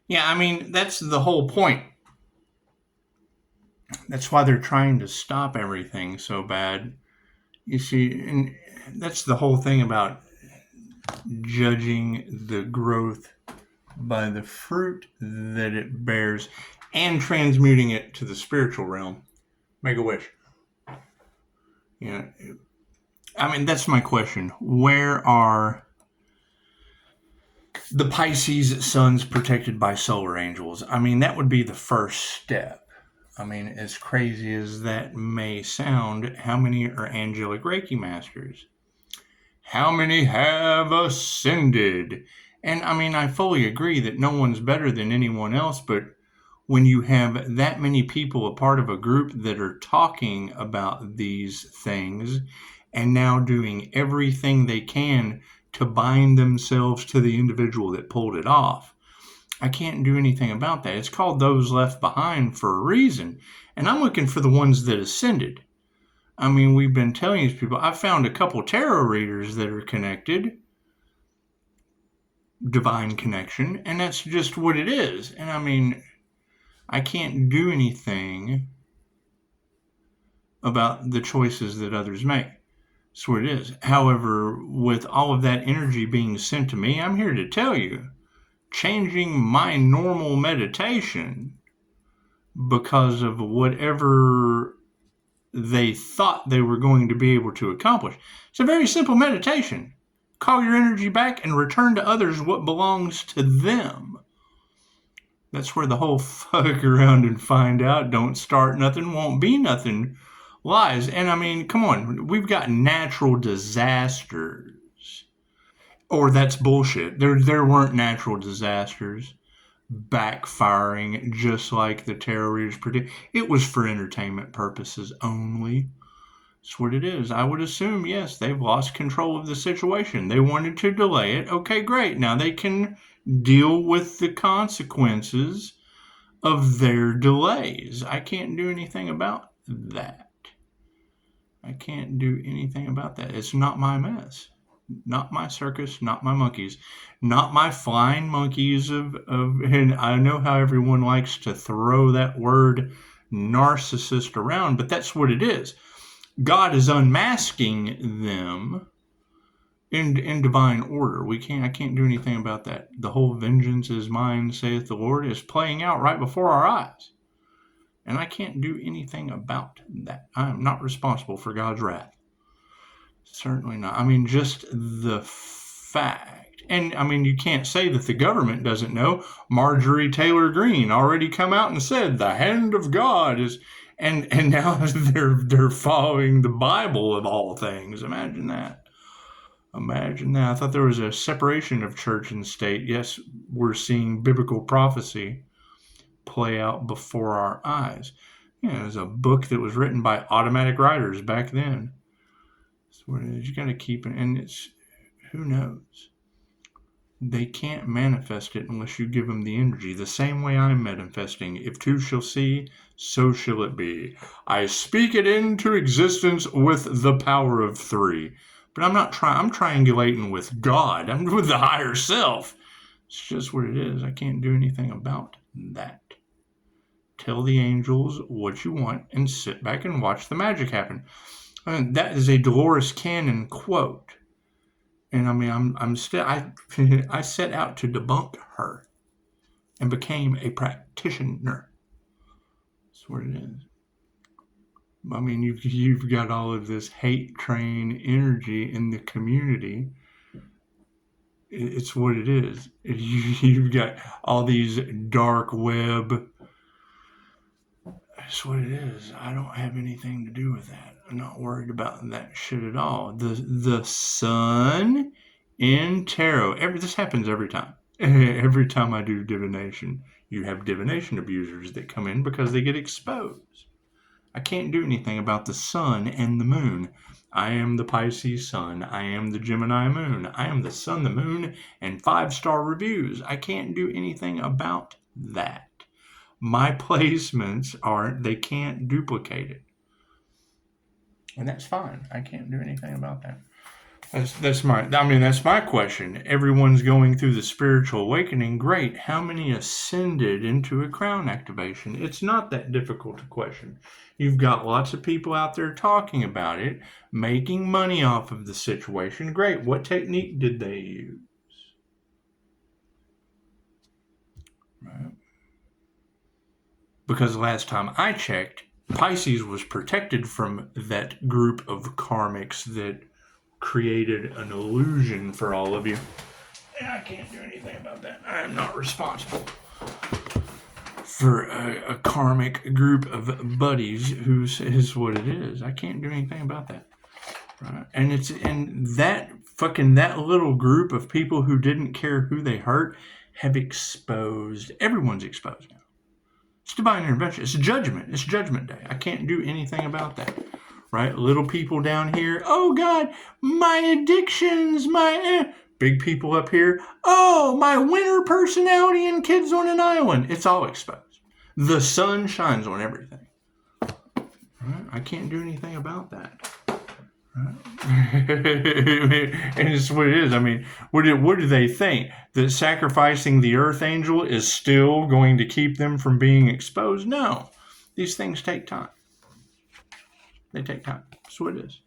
Yeah, I mean, that's the whole point. That's why they're trying to stop everything so bad. You see, and that's the whole thing about judging the growth by the fruit that it bears and transmuting it to the spiritual realm. Make a wish. Yeah. I mean, that's my question. Where are the Pisces suns protected by solar angels? I mean, that would be the first step. I mean, as crazy as that may sound, how many are angelic Reiki masters? How many have ascended? And I mean, I fully agree that no one's better than anyone else, but when you have that many people a part of a group that are talking about these things and now doing everything they can to bind themselves to the individual that pulled it off, I can't do anything about that. It's called those left behind for a reason. And I'm looking for the ones that ascended. I mean, we've been telling these people, I found a couple tarot readers that are connected, divine connection, and that's just what it is. And I mean, I can't do anything about the choices that others make. That's what it is. However, with all of that energy being sent to me, I'm here to tell you, changing my normal meditation because of whatever they thought they were going to be able to accomplish. It's a very simple meditation. Call your energy back and return to others what belongs to them. That's where the whole fuck around and find out, don't start nothing, won't be nothing lies. And I mean, come on, we've got natural disasters. Or that's bullshit. There weren't natural disasters backfiring just like the tarot readers predict. It was for entertainment purposes only. That's what it is. I would assume, yes, they've lost control of the situation. They wanted to delay it. Okay, great. Now they can deal with the consequences of their delays. I can't do anything about that. I can't do anything about that. It's not my mess. Not my circus, not my monkeys, not my flying monkeys and I know how everyone likes to throw that word narcissist around, but that's what it is. God is unmasking them in divine order. I can't do anything about that. The whole vengeance is mine, saith the Lord, is playing out right before our eyes. And I can't do anything about that. I am not responsible for God's wrath. Certainly not. I mean, just the fact. And I mean, you can't say that the government doesn't know. Marjorie Taylor Greene already come out and said the hand of God is, and now they're following the Bible of all things. Imagine that. Imagine that. I thought there was a separation of church and state. Yes, we're seeing biblical prophecy play out before our eyes. You know, it was a book that was written by automatic writers back then. That's what it is. You got to keep it, and it's, who knows? They can't manifest it unless you give them the energy. The same way I'm manifesting. If two shall see, so shall it be. I speak it into existence with the power of three. But I'm not trying. I'm triangulating with God. I'm with the higher self. It's just what it is. I can't do anything about that. Tell the angels what you want and sit back and watch the magic happen. I mean, that is a Dolores Cannon quote. And I mean, I set out to debunk her and became a practitioner. That's what it is. I mean, you've got all of this hate train energy in the community. It's what it is. You've got all these dark web. That's what it is. I don't have anything to do with that. I'm not worried about that shit at all. The sun in tarot. This happens every time. Every time I do divination, you have divination abusers that come in because they get exposed. I can't do anything about the sun and the moon. I am the Pisces sun. I am the Gemini moon. I am the sun, the moon, and 5-star reviews. I can't do anything about that. My placements they can't duplicate it. And that's fine. I can't do anything about that. That's my question. Everyone's going through the spiritual awakening. Great. How many ascended into a crown activation? It's not that difficult a question. You've got lots of people out there talking about it, making money off of the situation. Great. What technique did they use? Right. Because last time I checked, Pisces was protected from that group of karmics that created an illusion for all of you. And I can't do anything about that. I am not responsible for a karmic group of buddies who is what it is. I can't do anything about that. Right? And that little group of people who didn't care who they hurt have exposed. Everyone's exposed now. It's divine intervention. It's judgment. It's judgment day. I can't do anything about that. Right? Little people down here. Oh God, my addictions, big people up here. Oh, my winter personality and kids on an island. It's all exposed. The sun shines on everything. Right? I can't do anything about that. Right? And it's what it is. I mean, what do they think? That sacrificing the earth angel is still going to keep them from being exposed? No. These things take time. They take time. That's what it is.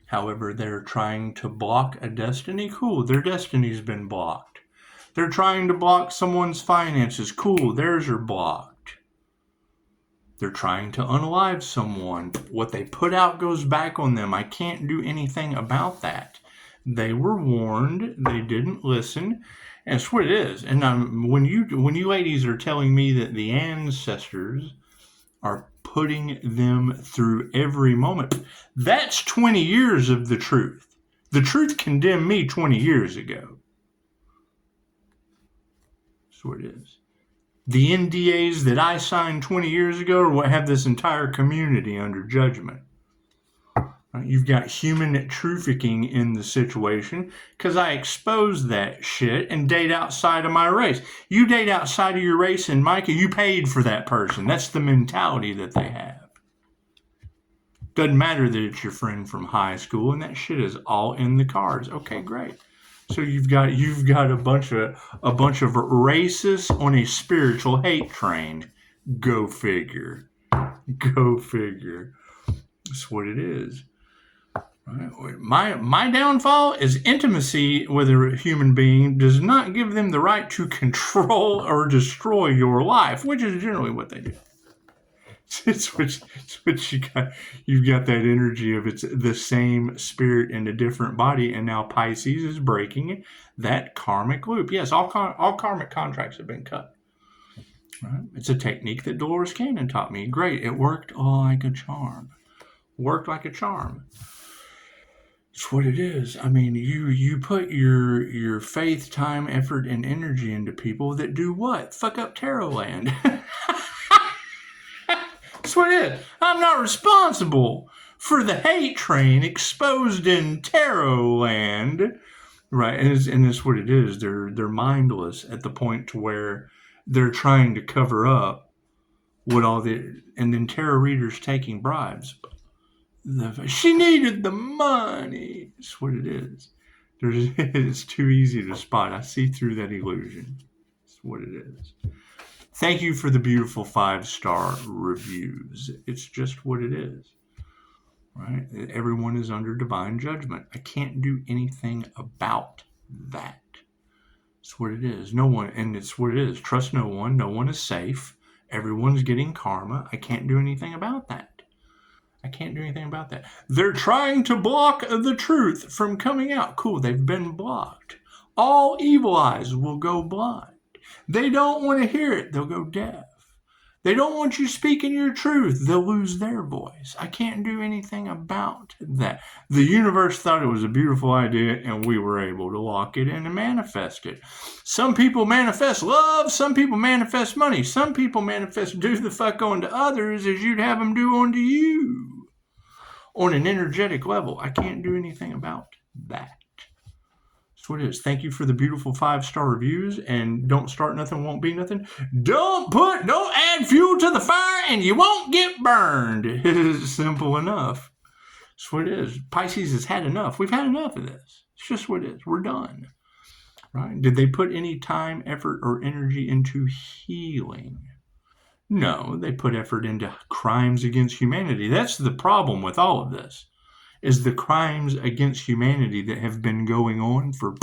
However, they're trying to block a destiny. Cool. Their destiny's been blocked. They're trying to block someone's finances. Cool. Theirs are blocked. They're trying to unalive someone. What they put out goes back on them. I can't do anything about that. They were warned. They didn't listen. And that's what it is. And when you ladies are telling me that the ancestors are putting them through every moment, that's 20 years of the truth. The truth condemned me 20 years ago. That's what it is. The NDAs that I signed 20 years ago are what have this entire community under judgment. You've got human trafficking in the situation because I exposed that shit and date outside of my race. You date outside of your race, and Micah, you paid for that person. That's the mentality that they have. Doesn't matter that it's your friend from high school, and that shit is all in the cards. Okay, great. So you've got a bunch of racists on a spiritual hate train. Go figure. Go figure. That's what it is. Right? My downfall is intimacy with a human being does not give them the right to control or destroy your life, which is generally what they do. It's what you got. You've got that energy of it's the same spirit in a different body, and now Pisces is breaking that karmic loop. Yes, all karmic contracts have been cut. Right? It's a technique that Dolores Cannon taught me. Great, it worked like a charm. Worked like a charm. It's what it is. I mean, you put your faith, time, effort, and energy into people that do what? Fuck up tarot land. That's what it is. I'm not responsible for the hate train exposed in tarot land, right? And it's what it is. They're mindless at the point to where they're trying to cover up what and then tarot readers taking bribes. She needed the money. That's what it is. It's too easy to spot. I see through that illusion. That's what it is. Thank you for the beautiful 5-star reviews. It's just what it is. Right? Everyone is under divine judgment. I can't do anything about that. It's what it is. No one, and it's what it is. Trust no one. No one is safe. Everyone's getting karma. I can't do anything about that. I can't do anything about that. They're trying to block the truth from coming out. Cool, they've been blocked. All evil eyes will go blind. They don't want to hear it. They'll go deaf. They don't want you speaking your truth. They'll lose their voice. I can't do anything about that. The universe thought it was a beautiful idea, and we were able to lock it in and manifest it. Some people manifest love. Some people manifest money. Some people manifest do the fuck onto others as you'd have them do onto you on an energetic level. I can't do anything about that. That's what it is. Thank you for the beautiful 5-star reviews, and don't start nothing, won't be nothing. Don't add fuel to the fire and you won't get burned. It is simple enough. That's what it is. Pisces has had enough. We've had enough of this. It's just what it is. We're done. Right? Did they put any time, effort, or energy into healing? No, they put effort into crimes against humanity. That's the problem with all of this, is the crimes against humanity that have been going on for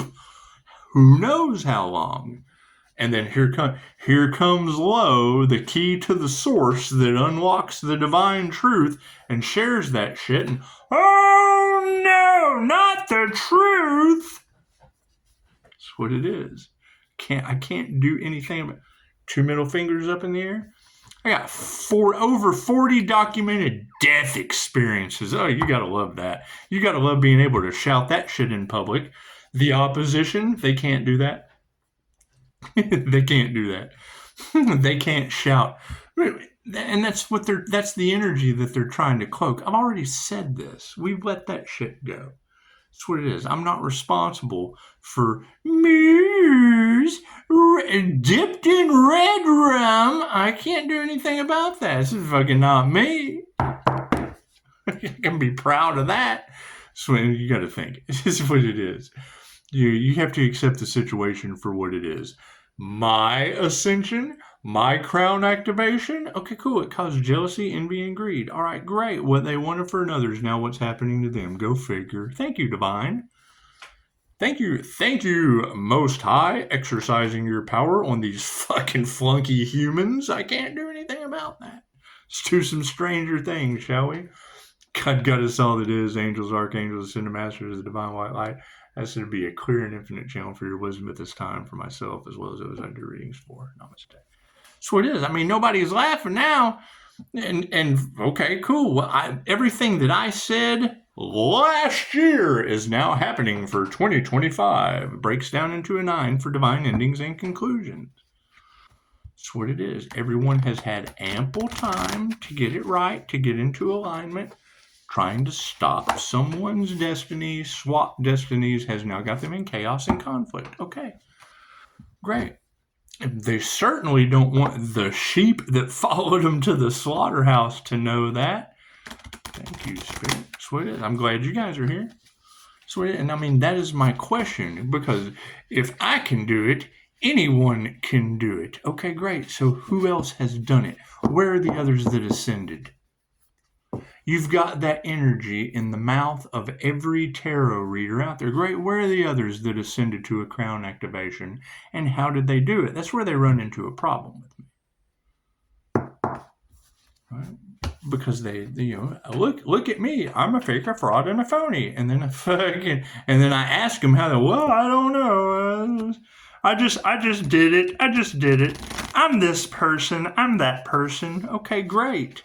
who knows how long. And then here comes Lowe, the key to the source that unlocks the divine truth and shares that shit. And, oh no, not the truth. That's what it is. I can't do anything about it. 2 middle fingers up in the air. I got over 40 documented death experiences. Oh, you gotta love that. You gotta love being able to shout that shit in public. The opposition, they can't do that. They can't do that. They can't shout. And that's the energy that they're trying to cloak. I've already said this. We've let that shit go. That's what it is. I'm not responsible for mirrors dipped in red rum. I can't do anything about that. This is fucking not me. I can be proud of that. So you got to think. This is what it is. You have to accept the situation for what it is. My ascension, my crown activation. Okay, cool. It caused jealousy, envy, and greed. All right, great. What they wanted for another is now what's happening to them. Go figure. Thank you, Divine. Thank you, Most High, exercising your power on these fucking flunky humans. I can't do anything about that. Let's do some stranger things, shall we? God got us all that is, angels, archangels, ascended masters, the divine white light. That's going to be a clear and infinite channel for your wisdom at this time for myself as well as those I do readings for. Namaste. That's what it is. I mean, nobody's laughing now. And okay, cool. Well, everything that I said last year is now happening for 2025. It breaks down into a 9 for divine endings and conclusions. That's what it is. Everyone has had ample time to get it right, to get into alignment. Trying to stop someone's destiny, swap destinies, has now got them in chaos and conflict. Okay, great. They certainly don't want the sheep that followed them to the slaughterhouse to know that. Thank you, Spirit. Sweet it. I'm glad you guys are here. Sweet it. And I mean, that is my question, because if I can do it, anyone can do it. Okay, great. So who else has done it? Where are the others that ascended? You've got that energy in the mouth of every tarot reader out there. Great. Where are the others that ascended to a crown activation, and how did they do it? That's where they run into a problem with me. Right? Because they look at me. I'm a fake, a fraud, and a phony. And then I ask them how they. Well, I don't know. I just did it. I just did it. I'm this person. I'm that person. Okay, great.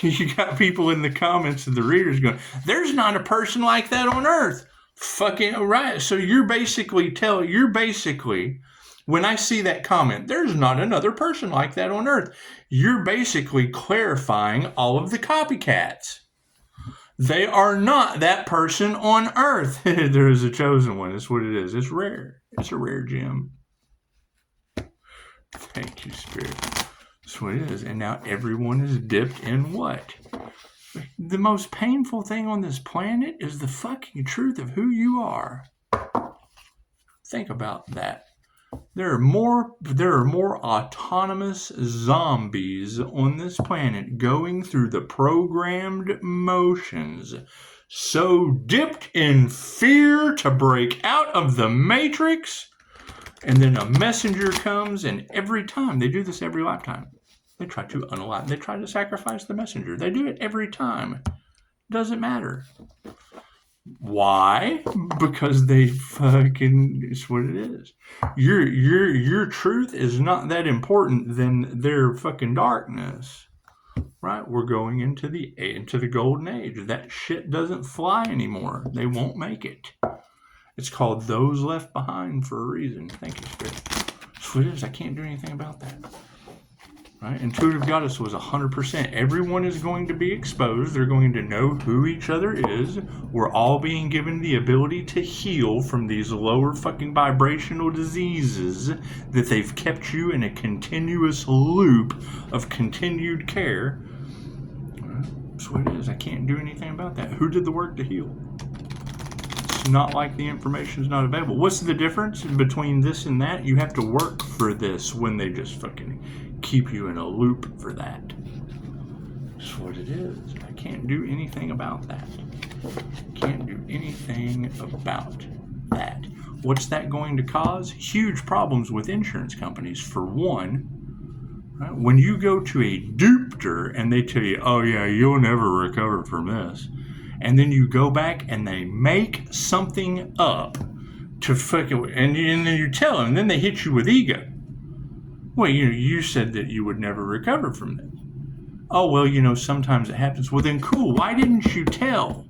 You got people in the comments and the readers going, there's not a person like that on earth. Fucking right. So you're basically, when I see that comment, there's not another person like that on earth. You're basically clarifying all of the copycats. They are not that person on earth. There is a chosen one. That's what it is. It's rare. It's a rare gem. Thank you, Spirit. That's what it is. And now everyone is dipped in what? The most painful thing on this planet is the fucking truth of who you are. Think about that. There are more autonomous zombies on this planet going through the programmed motions, so dipped in fear to break out of the matrix. And then a messenger comes, and every time, they do this every lifetime, they try to unalive, they try to sacrifice the messenger. They do it every time. Doesn't matter. Why? Because they fucking, it's what it is. Your truth is not that important than their fucking darkness. Right? We're going into the golden age. That shit doesn't fly anymore. They won't make it. It's called Those Left Behind for a reason. Thank you, Spirit. That's what it is. I can't do anything about that. Right? Intuitive Goddess was 100%. Everyone is going to be exposed. They're going to know who each other is. We're all being given the ability to heal from these lower fucking vibrational diseases that they've kept you in a continuous loop of continued care. That's what it is. I can't do anything about that. Who did the work to heal? It's not like the information is not available. What's the difference between this and that? You have to work for this when they just fucking keep you in a loop for that. That's what it is. I can't do anything about that. Can't do anything about that. What's that going to cause? Huge problems with insurance companies. For one, right? When you go to a dupter and they tell you, oh yeah, you'll never recover from this, and then you go back and they make something up to fucking, and then you tell them, and then they hit you with ego. Well, you said that you would never recover from this. Oh, well, sometimes it happens. Well, then cool. Why didn't you tell?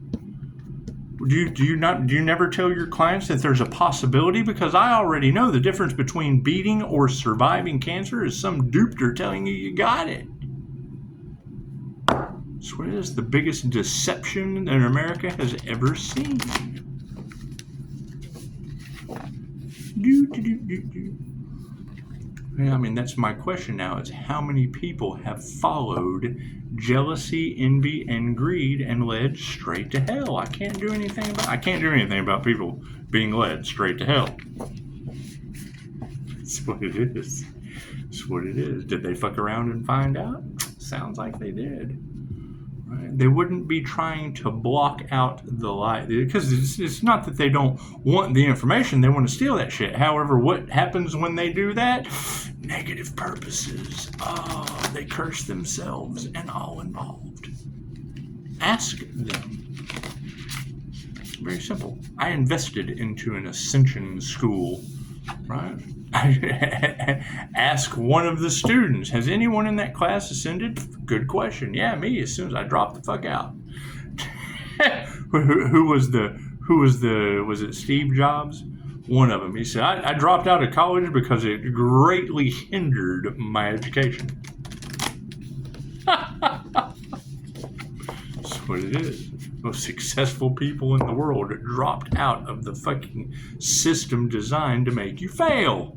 Do you never tell your clients that there's a possibility? Because I already know the difference between beating or surviving cancer is some dupter telling you got it. That's what it is. The biggest deception that America has ever seen. I mean, that's my question now, is how many people have followed jealousy, envy, and greed and led straight to hell? I can't do anything about people being led straight to hell. That's what it is. That's what it is. Did they fuck around and find out? Sounds like they did. Right? They wouldn't be trying to block out the light, because it's not that they don't want the information, they want to steal that shit. However, what happens when they do that? Negative purposes. Oh, they curse themselves and all involved. Ask them. Very simple. I invested into an ascension school, right? Ask one of the students, has anyone in that class ascended? Good question. Yeah, me, as soon as I dropped the fuck out. Was it Steve Jobs? One of them. He said, I dropped out of college because it greatly hindered my education. That's what it is. Most successful people in the world dropped out of the fucking system designed to make you fail.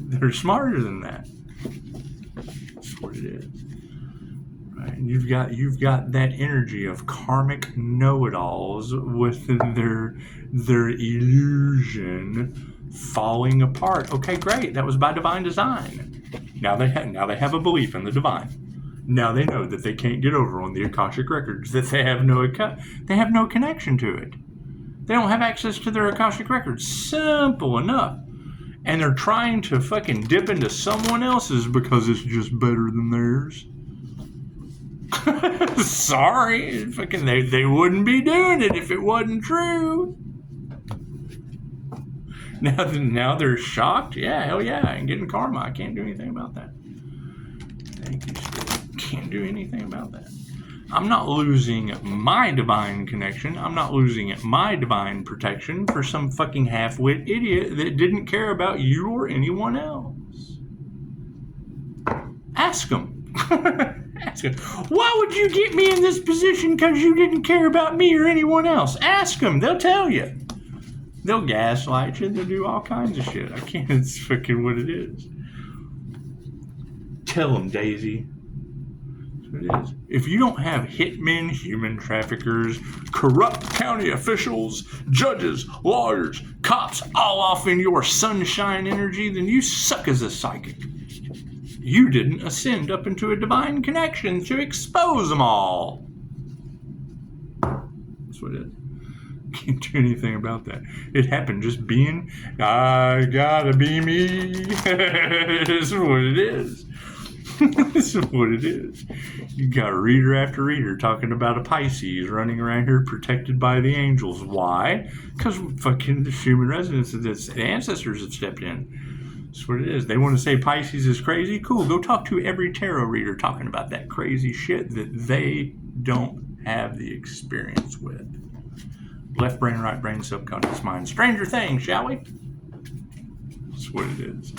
They're smarter than that. That's what it is. Right? And you've got that energy of karmic know-it-alls with their illusion falling apart. Okay, great. That was by divine design. Now they have a belief in the divine. Now they know that they can't get over on the Akashic records, that they have no connection to it. They don't have access to their Akashic records. Simple enough. And they're trying to fucking dip into someone else's because it's just better than theirs. Sorry. Fucking they wouldn't be doing it if it wasn't true. Now they're shocked. Yeah, hell yeah, I ain't getting karma. I can't do anything about that. Thank you, Spirit. Can't do anything about that. I'm not losing my divine connection. I'm not losing my divine protection for some fucking half-wit idiot that didn't care about you or anyone else. Ask them. Ask them. Why would you get me in this position because you didn't care about me or anyone else? Ask them. They'll tell you. They'll gaslight you. They'll do all kinds of shit. I can't. It's fucking what it is. Tell them, Daisy. It is. If you don't have hitmen, human traffickers, corrupt county officials, judges, lawyers, cops all off in your sunshine energy, then you suck as a psychic. You didn't ascend up into a divine connection to expose them all. That's what it is. Can't do anything about that. It happened just being, I gotta be me. That's what it is. This is what it is. You got reader after reader talking about a Pisces running around here protected by the angels. Why? Because fucking the human residents, the ancestors have stepped in. That's what it is. They want to say Pisces is crazy. Cool. Go talk to every tarot reader talking about that crazy shit that they don't have the experience with. Left brain, right brain, subconscious mind. Stranger things, shall we? That's what it is.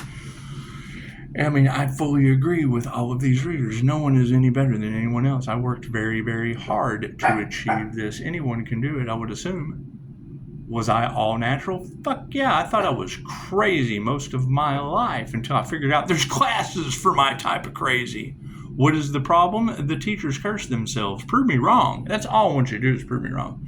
I mean, I fully agree with all of these readers. No one is any better than anyone else. I worked very, very hard to achieve this. Anyone can do it, I would assume. Was I all natural? Fuck yeah, I thought I was crazy most of my life until I figured out there's classes for my type of crazy. What is the problem? The teachers curse themselves. Prove me wrong. That's all I want you to do is prove me wrong.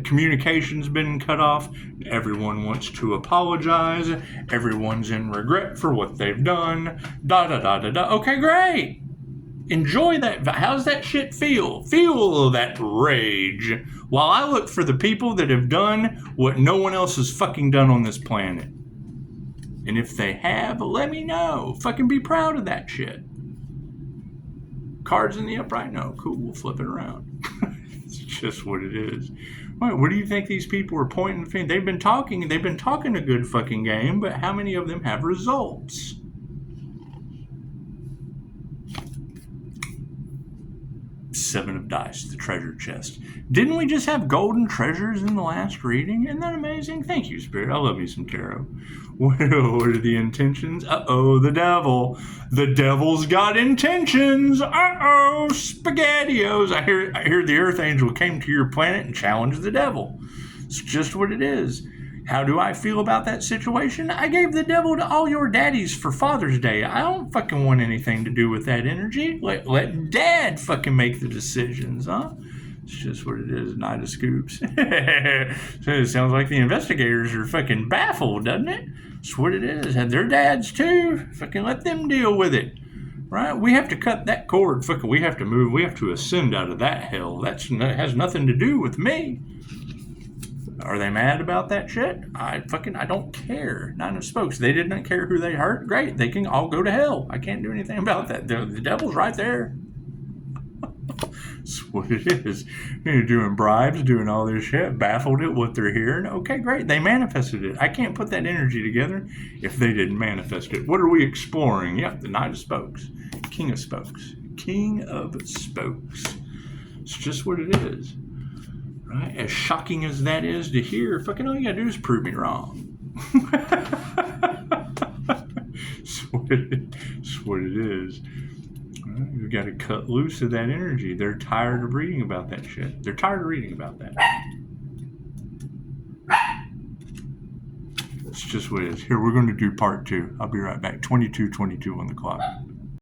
Communication's been cut off. Everyone wants to apologize. Everyone's in regret for what they've done. Da da da da da. Okay, great. Enjoy that. How's that shit feel? Feel that rage while I look for the people that have done what no one else has fucking done on this planet. And if they have, let me know. Fucking be proud of that shit. Cards in the upright? No. Cool. We'll flip it around. It's just what it is. What do you think these people are pointing the finger? They've been talking a good fucking game, but how many of them have results? Seven of dice, the treasure chest. Didn't we just have golden treasures in the last reading? Isn't that amazing? Thank you, Spirit. I love you some tarot. What are the intentions? Uh-oh, the devil. The devil's got intentions. Uh-oh, SpaghettiOs. I hear the Earth Angel came to your planet and challenged the devil. It's just what it is. How do I feel about that situation? I gave the devil to all your daddies for Father's Day. I don't fucking want anything to do with that energy. Let Dad fucking make the decisions, huh? It's just what it is. Knight of Scoops. So it sounds like the investigators are fucking baffled, doesn't it? That's what it is. Had their dads too. Fucking let them deal with it. Right? We have to cut that cord. Fucking we have to move. We have to ascend out of that hell. That has nothing to do with me. Are they mad about that shit? I don't care. Nine of Spokes. They didn't care who they hurt. Great. They can all go to hell. I can't do anything about that. The devil's right there. That's what it is. You're doing bribes, doing all this shit, baffled at what they're hearing. Okay, great. They manifested it. I can't put that energy together if they didn't manifest it. What are we exploring? Yep, the Knight of Spokes. King of Spokes. King of Spokes. It's just what it is. Right? As shocking as that is to hear, fucking all you gotta do is prove me wrong. It's what it is. Right? You've got to cut loose of that energy. They're tired of reading about that shit. They're tired of reading about that. It's just what it is. Here, we're going to do part 2. I'll be right back. 22:22 on the clock.